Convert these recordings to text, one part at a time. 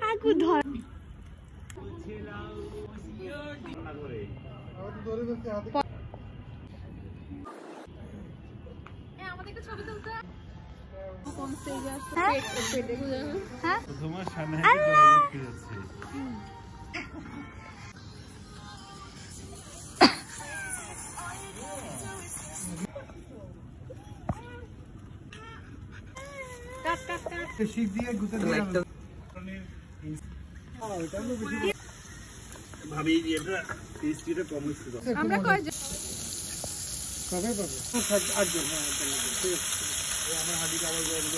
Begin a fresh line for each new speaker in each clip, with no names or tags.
আগু ধর আমাদের ছবি তুলতে কোন স্টেজে আছে হ্যাঁ তোমার সামনে কি হচ্ছে
শিখ দিয়ে গুতে দিয়ে ভাবি এটা টেস্টিটা কম হচ্ছে
আমরা কয়
কবে পাবো 8 জন হ্যাঁ ঠিক আছে আমার হাডি কাভার করে দিবে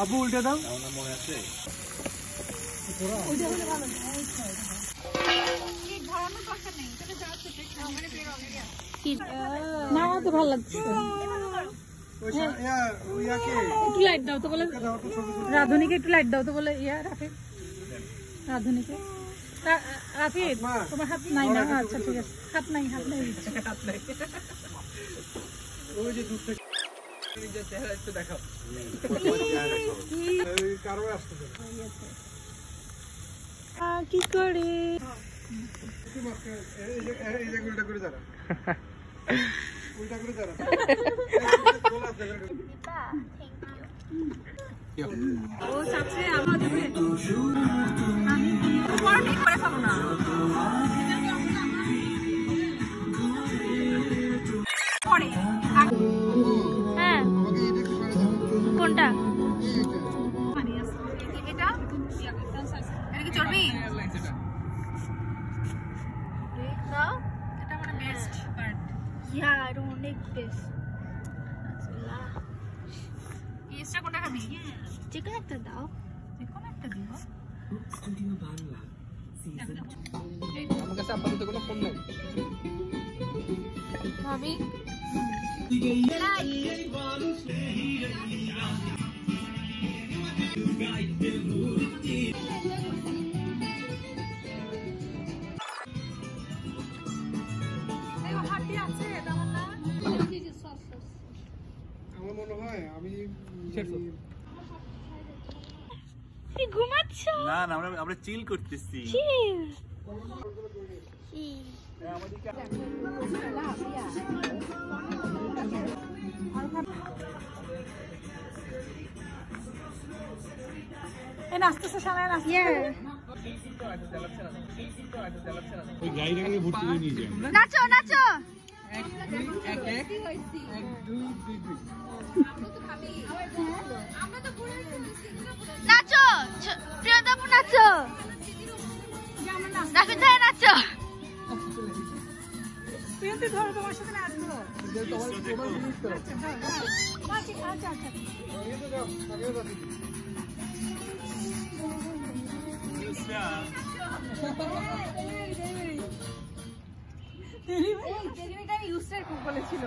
আবু উল্টে দাও না মনে আছে ওইটা হলে ভালো এই ধরানোর দরকার নেই এটা যাচ্ছে মানে বের অলরেডি কি না তো ভালো লাগছে একটু লাইট দাও তো বলে রাধুনিকে একটু লাইট দাও তো বলে ইয়া রাফি রাধুনিকে রাফি তোমার হাত নাই না আচ্ছা ঠিক আছে হাত নাই ওই যে দূর থেকে নিজের চেহারা একটু দেখাও এই কারণে আসছে কি করে এই যে উল্টা করে দাঁড়া উল্টা করে দাঁড়া ও সাথে আমার দেবে আমি পরে ঠিক করে পাবো না পরে হ্যাঁ কোনটা এটা এটা কি চলবি না এটা মানে বেস্ট পার্ট ইয়া আই অনেক বেস্ট ইসটা কোনটা খাবি চিকেন একটা দাও চিকেন একটা দিও স্টুডিও বাংলা সিজন আমার কাছে আপাতত কোনো ফোন নাই ভাবি আমার মনে হয় আমি ঘুমাচ্ছ না না আমরা চিল করতেছি
চিল নাচতেছে সামনে ওই গাড়িটাকে ভর্তি করে নিয়ে যাও নাচো নাচো নাচো প্রিয়তাপু নাচো রাফিদ ভাই নাচো প্রিয়তি ধরো তোমার সাথে নাচবো আচ্ছা বলেছিল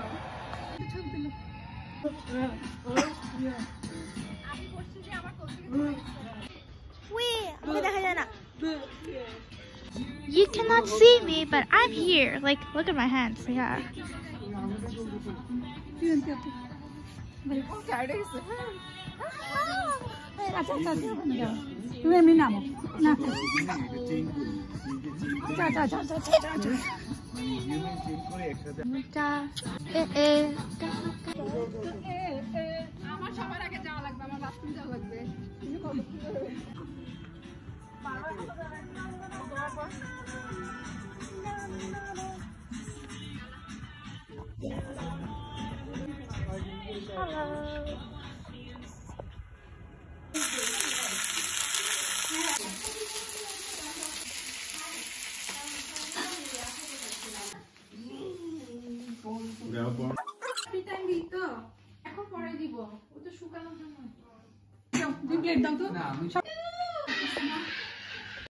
You cannot see me, but I'm here. Like, look at my hands. Yeah. আমার সবার আগে যাওয়া লাগবে আমার বাথরুম যাওয়া লাগবে এখন পরে দিব ও তো শুকানোর জন্য প্লেট দাও তো